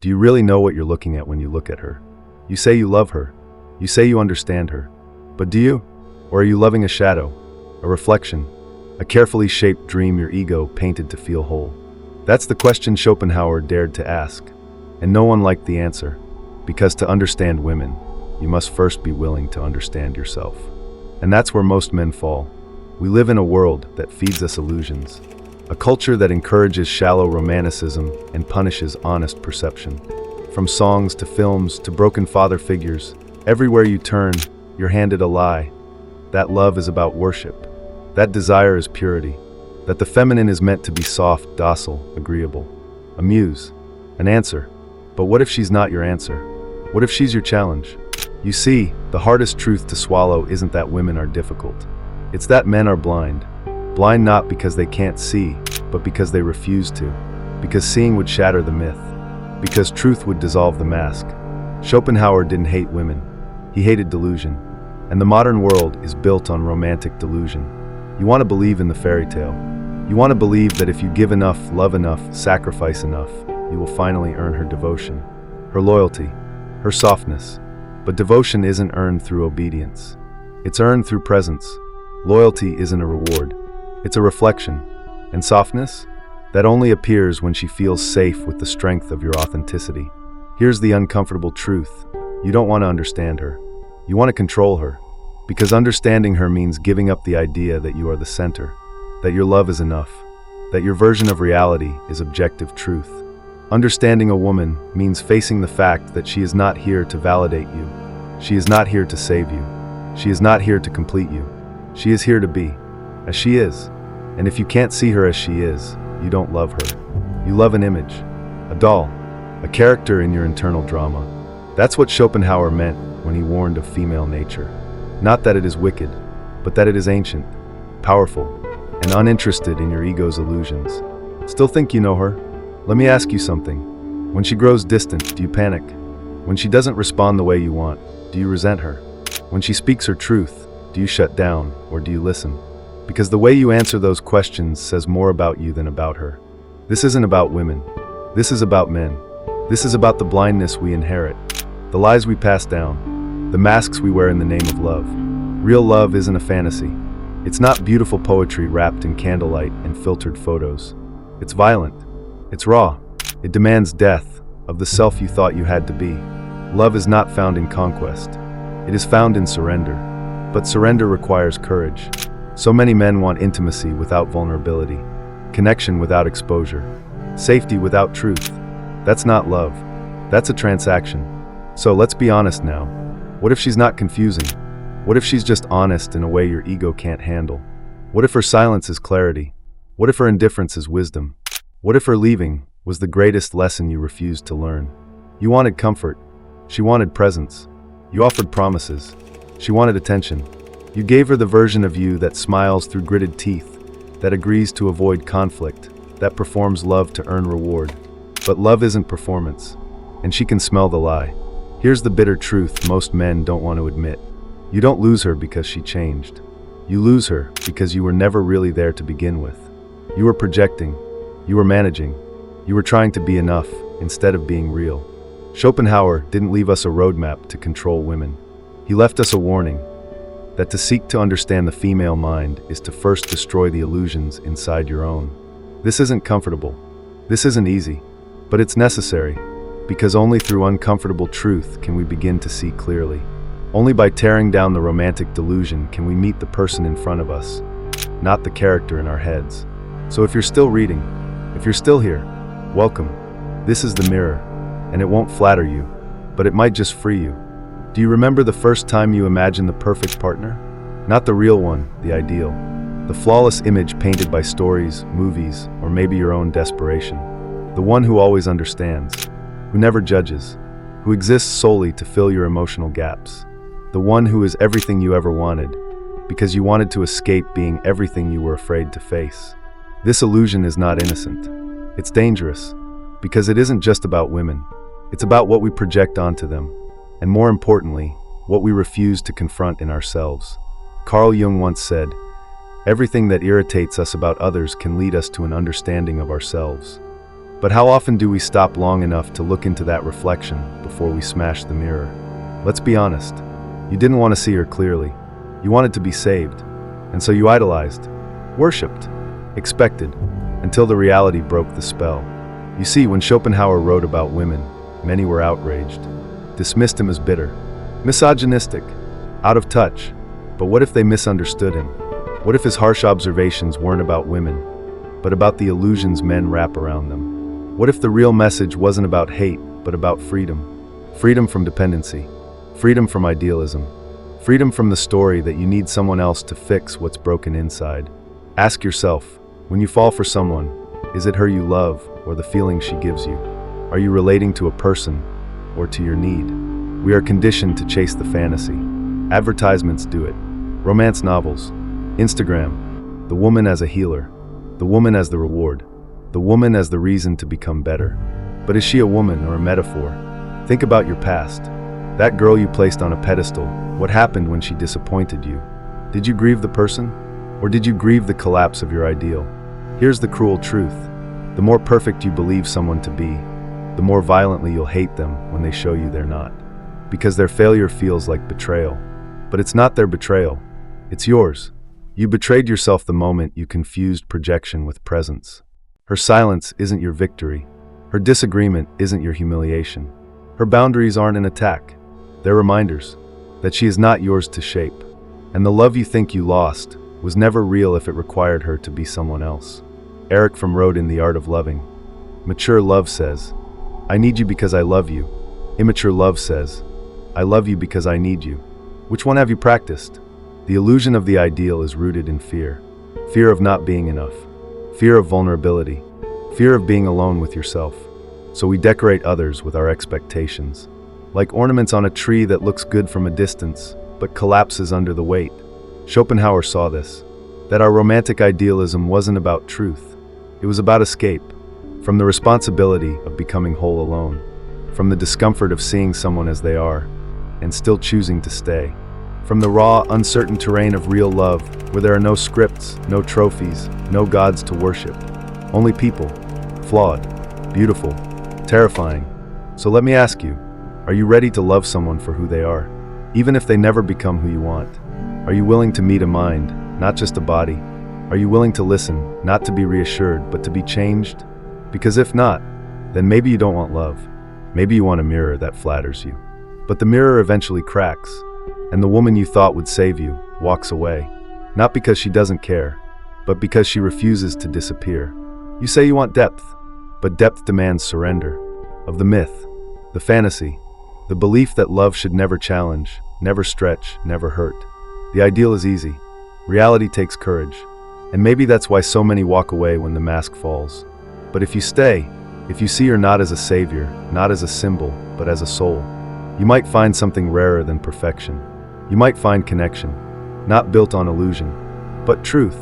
Do you really know what you're looking at when you look at her? You say you love her. You say you understand her. But do you? Or are you loving a shadow, a reflection, a carefully shaped dream your ego painted to feel whole? That's the question Schopenhauer dared to ask. And no one liked the answer. Because to understand women, you must first be willing to understand yourself. And that's where most men fall. We live in a world that feeds us illusions. A culture that encourages shallow romanticism and punishes honest perception. From songs to films to broken father figures, everywhere you turn, you're handed a lie. That love is about worship. That desire is purity. That the feminine is meant to be soft, docile, agreeable. A muse, an answer. But what if she's not your answer? What if she's your challenge? You see, the hardest truth to swallow isn't that women are difficult. It's that men are blind. Blind not because they can't see, but because they refuse to. Because seeing would shatter the myth. Because truth would dissolve the mask. Schopenhauer didn't hate women. He hated delusion. And the modern world is built on romantic delusion. You want to believe in the fairy tale. You want to believe that if you give enough, love enough, sacrifice enough, you will finally earn her devotion, her loyalty, her softness. But devotion isn't earned through obedience. It's earned through presence. Loyalty isn't a reward. It's a reflection. And softness? That only appears when she feels safe with the strength of your authenticity. Here's the uncomfortable truth. You don't want to understand her. You want to control her. Because understanding her means giving up the idea that you are the center, that your love is enough, that your version of reality is objective truth. Understanding a woman means facing the fact that she is not here to validate you. She is not here to save you. She is not here to complete you. She is here to be, as she is. And if you can't see her as she is, you don't love her. You love an image, a doll, a character in your internal drama. That's what Schopenhauer meant when he warned of female nature. Not that it is wicked, but that it is ancient, powerful, and uninterested in your ego's illusions. Still think you know her? Let me ask you something. When she grows distant, do you panic? When she doesn't respond the way you want, do you resent her? When she speaks her truth, do you shut down or do you listen? Because the way you answer those questions says more about you than about her. This isn't about women. This is about men. This is about the blindness we inherit, the lies we pass down, the masks we wear in the name of love. Real love isn't a fantasy. It's not beautiful poetry wrapped in candlelight and filtered photos. It's violent. It's raw. It demands death of the self you thought you had to be. Love is not found in conquest. It is found in surrender. But surrender requires courage. So many men want intimacy without vulnerability, connection without exposure, safety without truth. That's not love. That's a transaction. So let's be honest now. What if she's not confusing? What if she's just honest in a way your ego can't handle? What if her silence is clarity? What if her indifference is wisdom? What if her leaving was the greatest lesson you refused to learn? You wanted comfort. She wanted presence. You offered promises. She wanted attention. You gave her the version of you that smiles through gritted teeth, that agrees to avoid conflict, that performs love to earn reward. But love isn't performance, and she can smell the lie. Here's the bitter truth most men don't want to admit. You don't lose her because she changed. You lose her because you were never really there to begin with. You were projecting. You were managing. You were trying to be enough instead of being real. Schopenhauer didn't leave us a roadmap to control women. He left us a warning that to seek to understand the female mind is to first destroy the illusions inside your own. This isn't comfortable. This isn't easy. But it's necessary, because only through uncomfortable truth can we begin to see clearly. Only by tearing down the romantic delusion can we meet the person in front of us, not the character in our heads. So if you're still reading, if you're still here, welcome. This is the mirror, and it won't flatter you, but it might just free you. Do you remember the first time you imagined the perfect partner? Not the real one, the ideal. The flawless image painted by stories, movies, or maybe your own desperation. The one who always understands, who never judges, who exists solely to fill your emotional gaps. The one who is everything you ever wanted, because you wanted to escape being everything you were afraid to face. This illusion is not innocent. It's dangerous, because it isn't just about women. It's about what we project onto them. And more importantly, what we refuse to confront in ourselves. Carl Jung once said, "Everything that irritates us about others can lead us to an understanding of ourselves." But how often do we stop long enough to look into that reflection before we smash the mirror? Let's be honest. You didn't want to see her clearly. You wanted to be saved. And so you idolized, worshipped, expected, until the reality broke the spell. You see, when Schopenhauer wrote about women, many were outraged, dismissed him as bitter, misogynistic, out of touch. But what if they misunderstood him? What if his harsh observations weren't about women, but about the illusions men wrap around them? What if the real message wasn't about hate, but about freedom? Freedom from dependency, freedom from idealism, freedom from the story that you need someone else to fix what's broken inside. Ask yourself, when you fall for someone, is it her you love or the feeling she gives you? Are you relating to a person or to your need? We are conditioned to chase the fantasy. Advertisements do it. Romance novels, Instagram, the woman as a healer, the woman as the reward, the woman as the reason to become better. But is she a woman or a metaphor? Think about your past. That girl you placed on a pedestal, what happened when she disappointed you? Did you grieve the person? Or did you grieve the collapse of your ideal? Here's the cruel truth. The more perfect you believe someone to be, the more violently you'll hate them when they show you they're not. Because their failure feels like betrayal. But it's not their betrayal. It's yours. You betrayed yourself the moment you confused projection with presence. Her silence isn't your victory. Her disagreement isn't your humiliation. Her boundaries aren't an attack. They're reminders that she is not yours to shape. And the love you think you lost was never real if it required her to be someone else. Eric from wrote in The Art of Loving. Mature love says, I need you because I love you. Immature love says, I love you because I need you. Which one have you practiced? The illusion of the ideal is rooted in fear. Fear of not being enough. Fear of vulnerability. Fear of being alone with yourself. So we decorate others with our expectations. Like ornaments on a tree that looks good from a distance, but collapses under the weight. Schopenhauer saw this, that our romantic idealism wasn't about truth. It was about escape, from the responsibility of becoming whole alone, from the discomfort of seeing someone as they are, and still choosing to stay, from the raw, uncertain terrain of real love, where there are no scripts, no trophies, no gods to worship, only people, flawed, beautiful, terrifying. So let me ask you, are you ready to love someone for who they are, even if they never become who you want? Are you willing to meet a mind, not just a body? Are you willing to listen, not to be reassured, but to be changed? Because if not, then maybe you don't want love. Maybe you want a mirror that flatters you. But the mirror eventually cracks, and the woman you thought would save you walks away, not because she doesn't care, but because she refuses to disappear. You say you want depth, but depth demands surrender. Of the myth, the fantasy, the belief that love should never challenge, never stretch, never hurt. The ideal is easy. Reality takes courage. And maybe that's why so many walk away when the mask falls. But if you stay, if you see her not as a savior, not as a symbol, but as a soul, you might find something rarer than perfection. You might find connection, not built on illusion, but truth.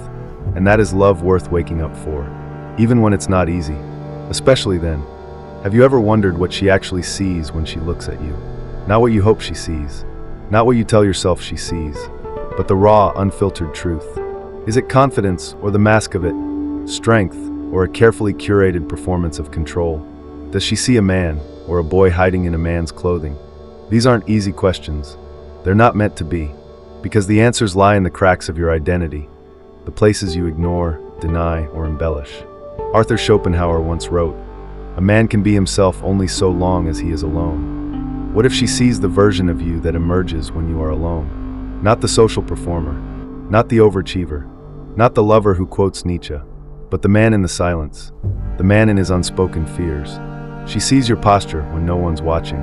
And that is love worth waking up for, even when it's not easy. Especially then. Have you ever wondered what she actually sees when she looks at you? Not what you hope she sees, not what you tell yourself she sees, but the raw, unfiltered truth. Is it confidence or the mask of it? Strength or a carefully curated performance of control? Does she see a man or a boy hiding in a man's clothing? These aren't easy questions. They're not meant to be, because the answers lie in the cracks of your identity, the places you ignore, deny, or embellish. Arthur Schopenhauer once wrote, "A man can be himself only so long as he is alone." What if she sees the version of you that emerges when you are alone? Not the social performer, not the overachiever, not the lover who quotes Nietzsche, but the man in the silence, the man in his unspoken fears. She sees your posture when no one's watching.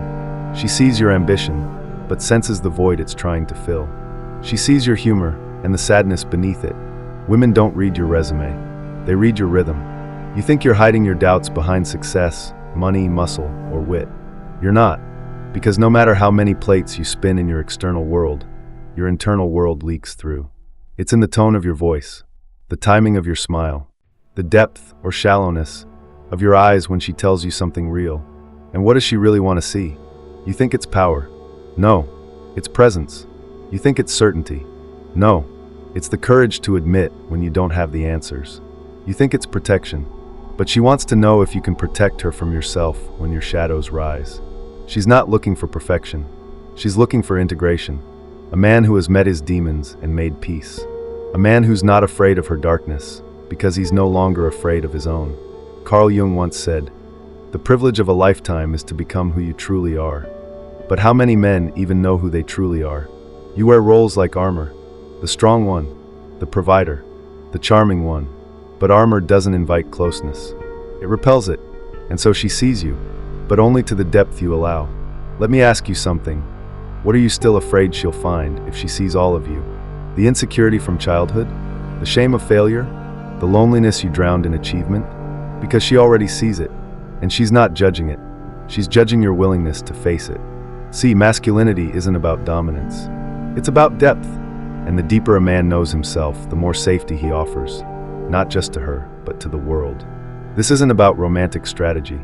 She sees your ambition, but senses the void it's trying to fill. She sees your humor and the sadness beneath it. Women don't read your resume, they read your rhythm. You think you're hiding your doubts behind success, money, muscle, or wit. You're not, because no matter how many plates you spin in your external world, your internal world leaks through. It's in the tone of your voice, the timing of your smile, the depth or shallowness of your eyes when she tells you something real. And what does she really want to see? You think it's power. No, it's presence. You think it's certainty. No, it's the courage to admit when you don't have the answers. You think it's protection. But she wants to know if you can protect her from yourself when your shadows rise. She's not looking for perfection. She's looking for integration. A man who has met his demons and made peace. A man who's not afraid of her darkness because he's no longer afraid of his own. Carl Jung once said, "The privilege of a lifetime is to become who you truly are." But how many men even know who they truly are? You wear roles like armor, the strong one, the provider, the charming one. But armor doesn't invite closeness. It repels it, and so she sees you, but only to the depth you allow. Let me ask you something. What are you still afraid she'll find if she sees all of you? The insecurity from childhood? The shame of failure? The loneliness you drowned in achievement? Because she already sees it, and she's not judging it. She's judging your willingness to face it. See, masculinity isn't about dominance. It's about depth, and the deeper a man knows himself, the more safety he offers, not just to her, but to the world. This isn't about romantic strategy.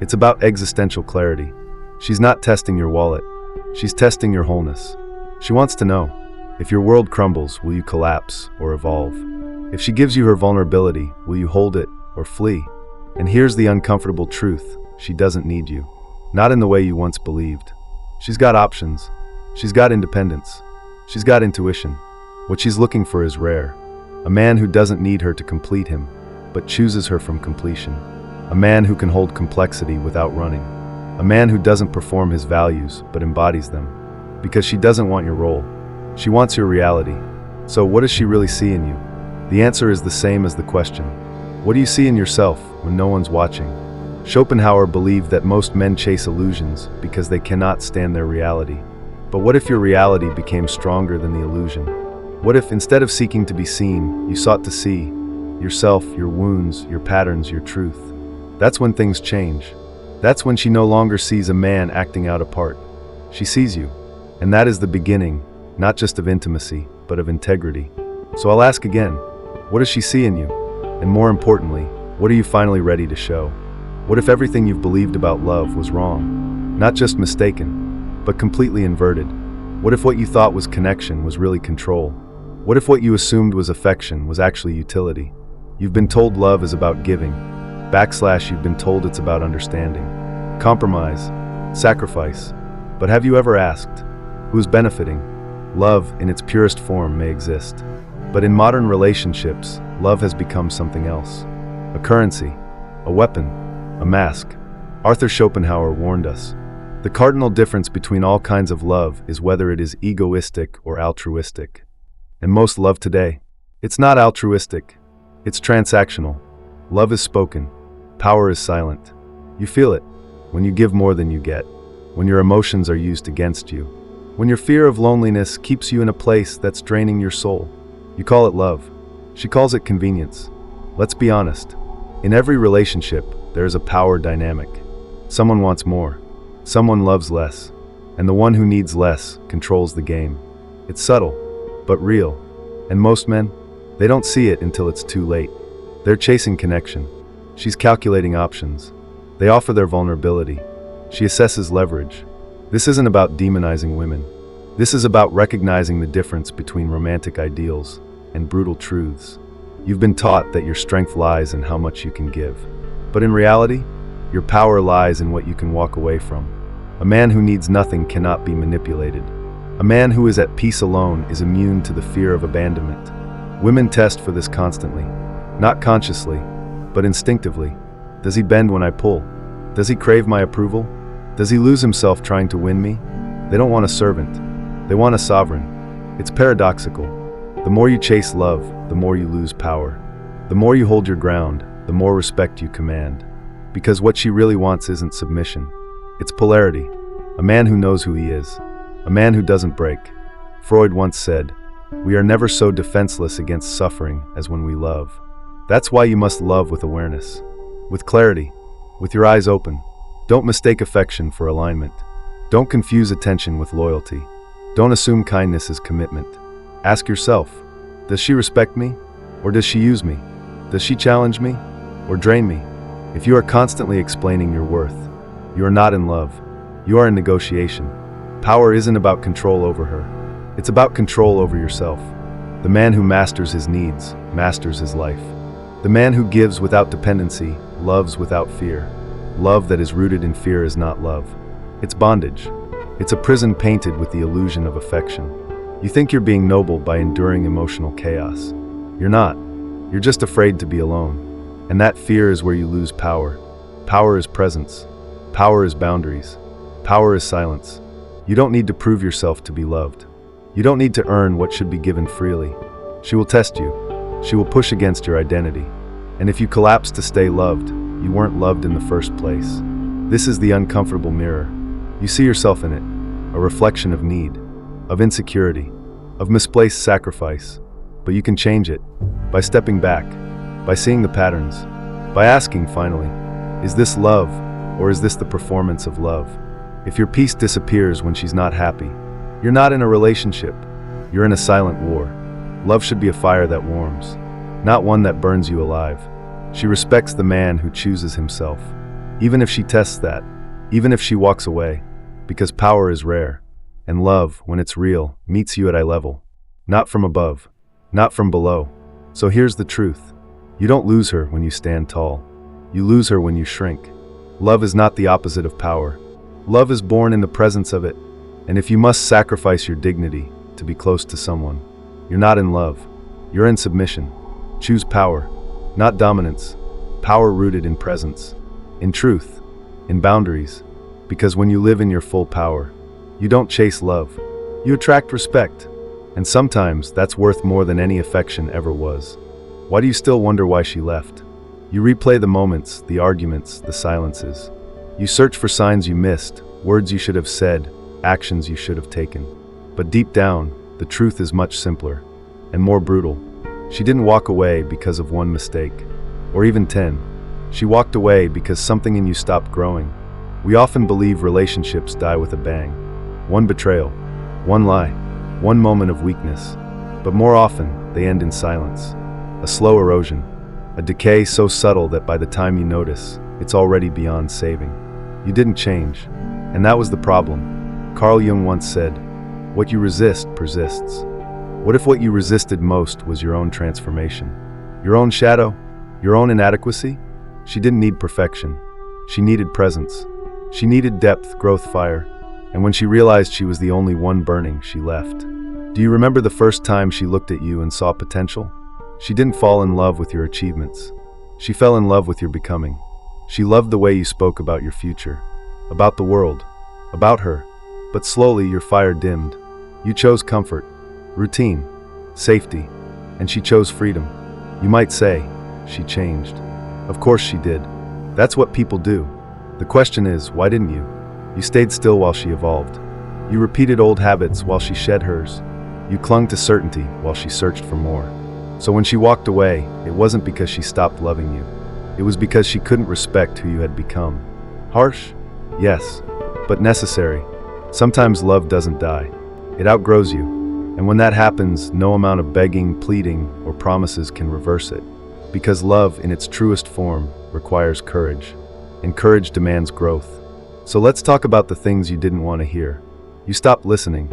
It's about existential clarity. She's not testing your wallet. She's testing your wholeness. She wants to know, if your world crumbles, will you collapse or evolve? If she gives you her vulnerability, will you hold it or flee? And here's the uncomfortable truth. She doesn't need you. Not in the way you once believed. She's got options. She's got independence. She's got intuition. What she's looking for is rare. A man who doesn't need her to complete him, but chooses her from completion. A man who can hold complexity without running. A man who doesn't perform his values, but embodies them. Because she doesn't want your role. She wants your reality. So what does she really see in you? The answer is the same as the question. What do you see in yourself when no one's watching? Schopenhauer believed that most men chase illusions because they cannot stand their reality. But what if your reality became stronger than the illusion? What if, instead of seeking to be seen, you sought to see yourself, your wounds, your patterns, your truth? That's when things change. That's when she no longer sees a man acting out a part. She sees you. And that is the beginning, not just of intimacy, but of integrity. So I'll ask again, what does she see in you? And more importantly, what are you finally ready to show? What if everything you've believed about love was wrong? Not just mistaken, but completely inverted? What if what you thought was connection was really control? What if what you assumed was affection was actually utility? You've been told love is about giving, / you've been told it's about understanding, compromise, sacrifice. But have you ever asked, who's benefiting? Love, in its purest form, may exist. But in modern relationships, love has become something else. A currency, a weapon, a mask. Arthur Schopenhauer warned us. The cardinal difference between all kinds of love is whether it is egoistic or altruistic. And most love today, it's not altruistic, it's transactional. Love is spoken, power is silent. You feel it when you give more than you get, when your emotions are used against you, when your fear of loneliness keeps you in a place that's draining your soul. You call it love. She calls it convenience. Let's be honest. In every relationship, there is a power dynamic. Someone wants more. Someone loves less. And the one who needs less controls the game. It's subtle, but real. And most men, they don't see it until it's too late. They're chasing connection. She's calculating options. They offer their vulnerability. She assesses leverage. This isn't about demonizing women. This is about recognizing the difference between romantic ideals and brutal truths. You've been taught that your strength lies in how much you can give. But in reality, your power lies in what you can walk away from. A man who needs nothing cannot be manipulated. A man who is at peace alone is immune to the fear of abandonment. Women test for this constantly, not consciously, but instinctively. Does he bend when I pull? Does he crave my approval? Does he lose himself trying to win me? They don't want a servant. They want a sovereign. It's paradoxical. The more you chase love, the more you lose power. The more you hold your ground, the more respect you command. Because what she really wants isn't submission. It's polarity. A man who knows who he is. A man who doesn't break. Freud once said, "We are never so defenseless against suffering as when we love." That's why you must love with awareness, with clarity, with your eyes open. Don't mistake affection for alignment. Don't confuse attention with loyalty. Don't assume kindness is commitment. Ask yourself, does she respect me? Or does she use me? Does she challenge me? Or drain me? If you are constantly explaining your worth, you are not in love. You are in negotiation. Power isn't about control over her. It's about control over yourself. The man who masters his needs, masters his life. The man who gives without dependency, loves without fear. Love that is rooted in fear is not love. It's bondage. It's a prison painted with the illusion of affection. You think you're being noble by enduring emotional chaos. You're not. You're just afraid to be alone. And that fear is where you lose power. Power is presence. Power is boundaries. Power is silence. You don't need to prove yourself to be loved. You don't need to earn what should be given freely. She will test you. She will push against your identity. And if you collapse to stay loved, you weren't loved in the first place. This is the uncomfortable mirror. You see yourself in it, a reflection of need, of insecurity, of misplaced sacrifice. But you can change it by stepping back, by seeing the patterns, by asking finally, is this love or is this the performance of love? If your peace disappears when she's not happy, you're not in a relationship, you're in a silent war. Love should be a fire that warms, not one that burns you alive. She respects the man who chooses himself, even if she tests that, even if she walks away, because power is rare, and love, when it's real, meets you at eye level, not from above, not from below. So here's the truth. You don't lose her when you stand tall. You lose her when you shrink. Love is not the opposite of power. Love is born in the presence of it, and if you must sacrifice your dignity to be close to someone, you're not in love. You're in submission. Choose power, not dominance. Power rooted in presence, in truth, in boundaries. Because when you live in your full power, you don't chase love. You attract respect. And sometimes that's worth more than any affection ever was. Why do you still wonder why she left? You replay the moments, the arguments, the silences. You search for signs you missed, words you should have said, actions you should have taken. But deep down, the truth is much simpler and more brutal. She didn't walk away because of one mistake, or even 10. She walked away because something in you stopped growing. We often believe relationships die with a bang. One betrayal, one lie, one moment of weakness. But more often, they end in silence. A slow erosion, a decay so subtle that by the time you notice, it's already beyond saving. You didn't change, and that was the problem. Carl Jung once said, "What you resist persists." What if what you resisted most was your own transformation? Your own shadow? Your own inadequacy? She didn't need perfection. She needed presence. She needed depth, growth, fire. And when she realized she was the only one burning, she left. Do you remember the first time she looked at you and saw potential? She didn't fall in love with your achievements. She fell in love with your becoming. She loved the way you spoke about your future, about the world, about her. But slowly your fire dimmed. You chose comfort, routine, safety, and she chose freedom. You might say, she changed. Of course she did. That's what people do. The question is, why didn't you? You stayed still while she evolved. You repeated old habits while she shed hers. You clung to certainty while she searched for more. So when she walked away, it wasn't because she stopped loving you. It was because she couldn't respect who you had become. Harsh? Yes, but necessary. Sometimes love doesn't die. It outgrows you. And when that happens, no amount of begging, pleading, or promises can reverse it. Because love, in its truest form, requires courage. And courage demands growth. So let's talk about the things you didn't want to hear. You stopped listening.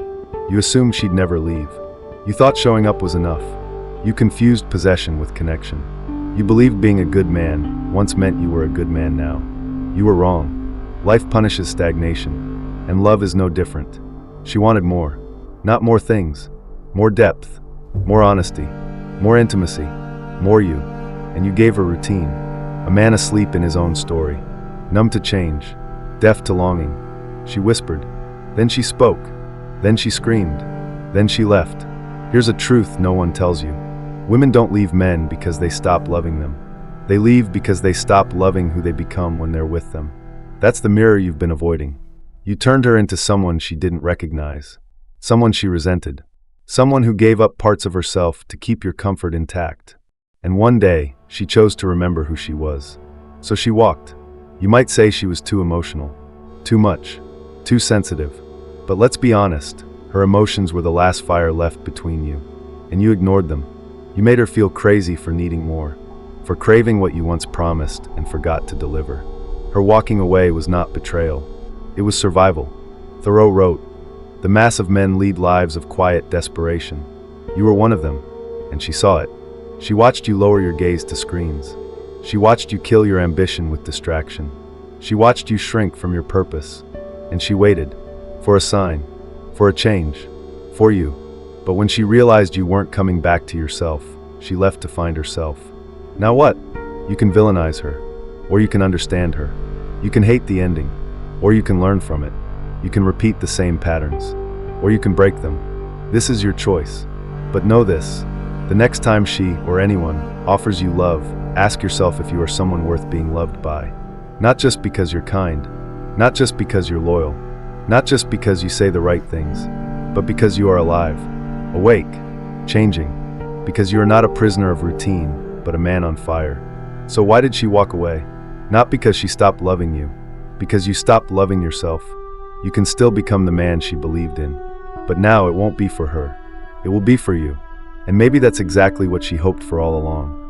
You assumed she'd never leave. You thought showing up was enough. You confused possession with connection. You believed being a good man once meant you were a good man now. You were wrong. Life punishes stagnation, and love is no different. She wanted more. Not more things. More depth. More honesty. More intimacy. More you. And you gave her routine. A man asleep in his own story. Numb to change. Deaf to longing. She whispered. Then she spoke. Then she screamed. Then she left. Here's a truth no one tells you. Women don't leave men because they stop loving them. They leave because they stop loving who they become when they're with them. That's the mirror you've been avoiding. You turned her into someone she didn't recognize. Someone she resented. Someone who gave up parts of herself to keep your comfort intact. And one day, she chose to remember who she was. So she walked. You might say she was too emotional. Too much. Too sensitive. But let's be honest, her emotions were the last fire left between you. And you ignored them. You made her feel crazy for needing more, for craving what you once promised and forgot to deliver. Her walking away was not betrayal. It was survival. Thoreau wrote, "The mass of men lead lives of quiet desperation." You were one of them, and she saw it. She watched you lower your gaze to screens. She watched you kill your ambition with distraction. She watched you shrink from your purpose. And she waited for a sign, for a change, for you. But when she realized you weren't coming back to yourself, she left to find herself. Now what? You can villainize her, or you can understand her. You can hate the ending, or you can learn from it. You can repeat the same patterns, or you can break them. This is your choice. But know this, the next time she or anyone offers you love, ask yourself if you are someone worth being loved by. Not just because you're kind, not just because you're loyal, not just because you say the right things, but because you are alive, awake, changing, because you are not a prisoner of routine, but a man on fire. So why did she walk away? Not because she stopped loving you, because you stopped loving yourself. You can still become the man she believed in, but now it won't be for her. It will be for you. And maybe that's exactly what she hoped for all along.